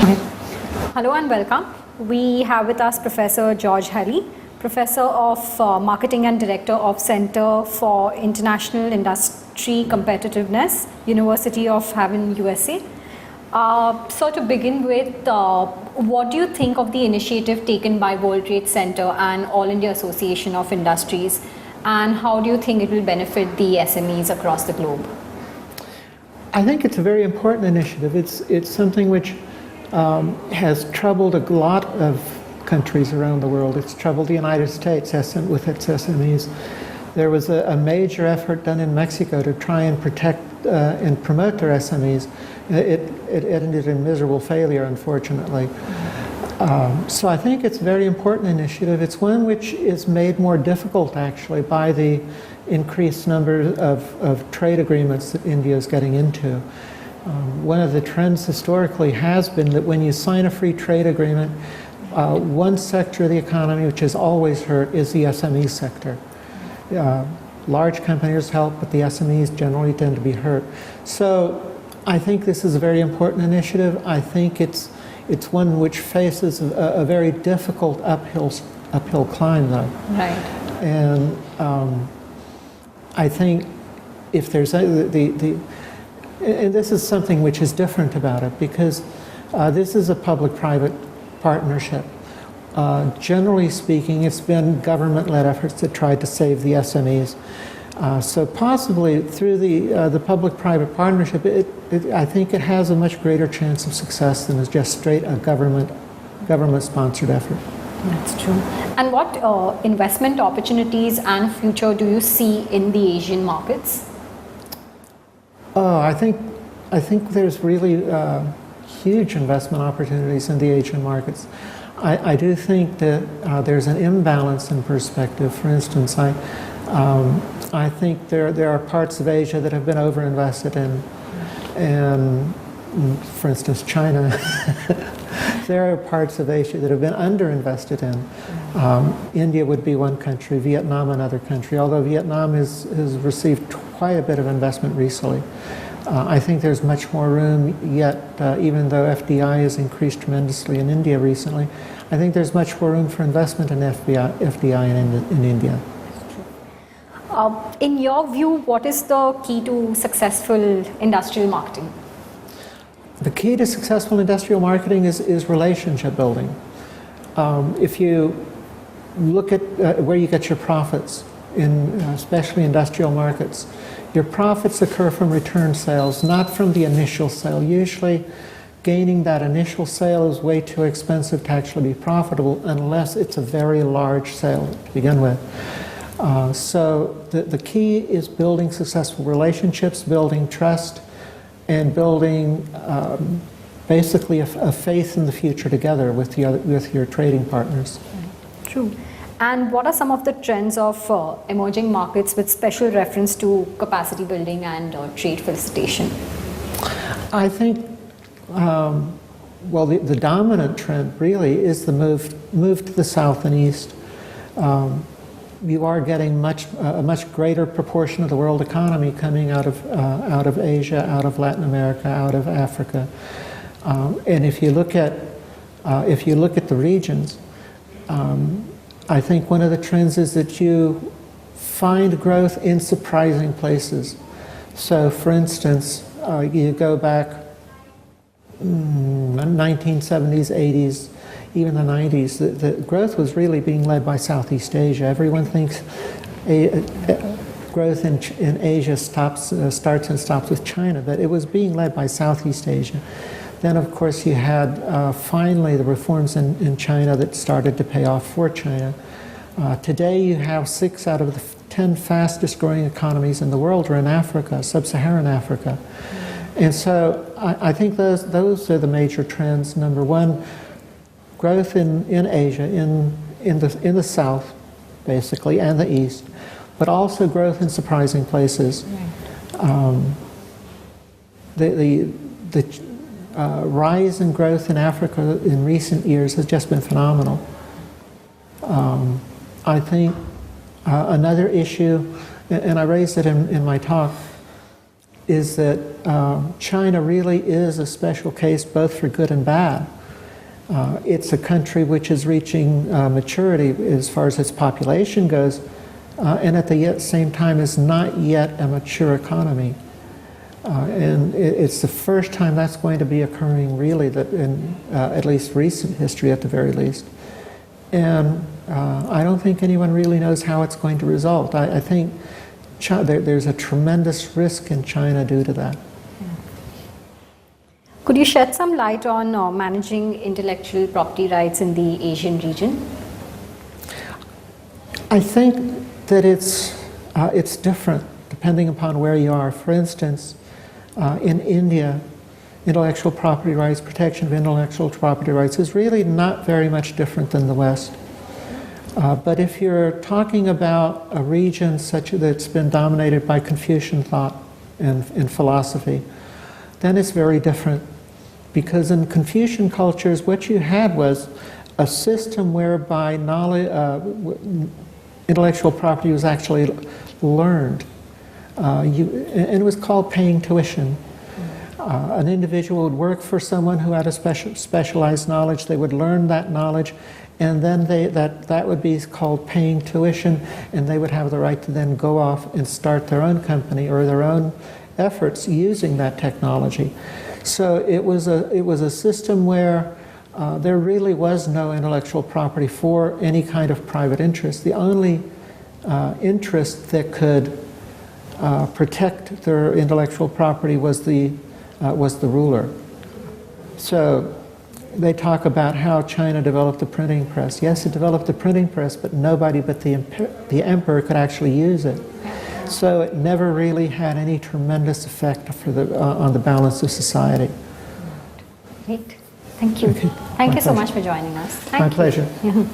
Okay. Hello and welcome. We have with us Professor George Halley, Professor of Marketing and Director of Center for International Industry Competitiveness, University of Haven, USA. So to begin with, what do you think of the initiative taken by World Trade Center and All India Association of Industries, and how do you think it will benefit the SMEs across the globe? I think it's a very important initiative. It's something which has troubled a lot of countries around the world. It's troubled the United States with its SMEs. There was a major effort done in Mexico to try and protect and promote their SMEs. It ended in miserable failure, unfortunately. So I think it's a very important initiative. It's one which is made more difficult, actually, by the increased number of trade agreements that India is getting into. One of the trends historically has been that when you sign a free trade agreement, one sector of the economy which is always hurt is the SME sector. Large companies help, but the SMEs generally tend to be hurt. So I think this is a very important initiative. I think it's one which faces a very difficult uphill climb, though. Right. And I think if there's and this is something which is different about it, because this is a public-private partnership. Generally speaking, it's been government-led efforts that tried to save the SMEs. So possibly through the public-private partnership, I think it has a much greater chance of success than is just straight a government-sponsored effort. That's true. And what investment opportunities and future do you see in the Asian markets? Oh, I think there's really huge investment opportunities in the Asian markets. I do think that there's an imbalance in perspective. For instance, I think there are parts of Asia that have been overinvested in, and for instance, China. There are parts of Asia that have been underinvested in. India would be one country, Vietnam another country, although Vietnam has received quite a bit of investment recently. I think there's much more room yet, even though FDI has increased tremendously in India recently. I think there's much more room for investment in FDI in India. In your view, what is the key to successful industrial marketing? The key to successful industrial marketing is relationship building. If you look at where you get your profits, in especially industrial markets, your profits occur from return sales, not from the initial sale. Usually, gaining that initial sale is way too expensive to actually be profitable unless it's a very large sale to begin with. So the key is building successful relationships, building trust, and building basically a faith in the future together with your trading partners. True. And what are some of the trends of emerging markets with special reference to capacity building and trade felicitation? I think, well, the dominant trend really is the move to the south and east. You are getting a much greater proportion of the world economy coming out of Asia, out of Latin America, out of Africa, and if you look at the regions, I think one of the trends is that you find growth in surprising places. So, for instance, you go back 1970s, 80s, even the 90s, the growth was really being led by Southeast Asia. Everyone thinks growth in Asia starts and stops with China, but it was being led by Southeast Asia. Then, of course, you had finally the reforms in China that started to pay off for China. Today, you have 6 out of the 10 fastest growing economies in the world are in Africa, sub-Saharan Africa. And so I think those are the major trends. Number one, growth in Asia, in the south, basically, and the east, but also growth in surprising places. The rise in growth in Africa in recent years has just been phenomenal. I think another issue, and I raised it in my talk, is that China really is a special case both for good and bad. It's a country which is reaching maturity as far as its population goes, and at the same time is not yet a mature economy. And it's the first time that's going to be occurring really, that in at least recent history at the very least. And I don't think anyone really knows how it's going to result. I think there's a tremendous risk in China due to that. Could you shed some light on managing intellectual property rights in the Asian region? I think that it's different depending upon where you are. For instance, in India, intellectual property rights, protection of intellectual property rights is really not very much different than the West. But if you're talking about a region such that's been dominated by Confucian thought and philosophy, then it's very different. Because in Confucian cultures, what you had was a system whereby knowledge, intellectual property was actually learned. And it was called paying tuition. An individual would work for someone who had a specialized knowledge. They would learn that knowledge, and then that would be called paying tuition, and they would have the right to then go off and start their own company or their own efforts using that technology. So it was a system where there really was no intellectual property for any kind of private interest. The only interest that could protect their intellectual property was the ruler. So they talk about how China developed the printing press. Yes, it developed the printing press, but nobody but the emperor could actually use it. So it never really had any tremendous effect on the balance of society. Great. Thank you. Okay. Thank you so much for joining us. My pleasure. Yeah.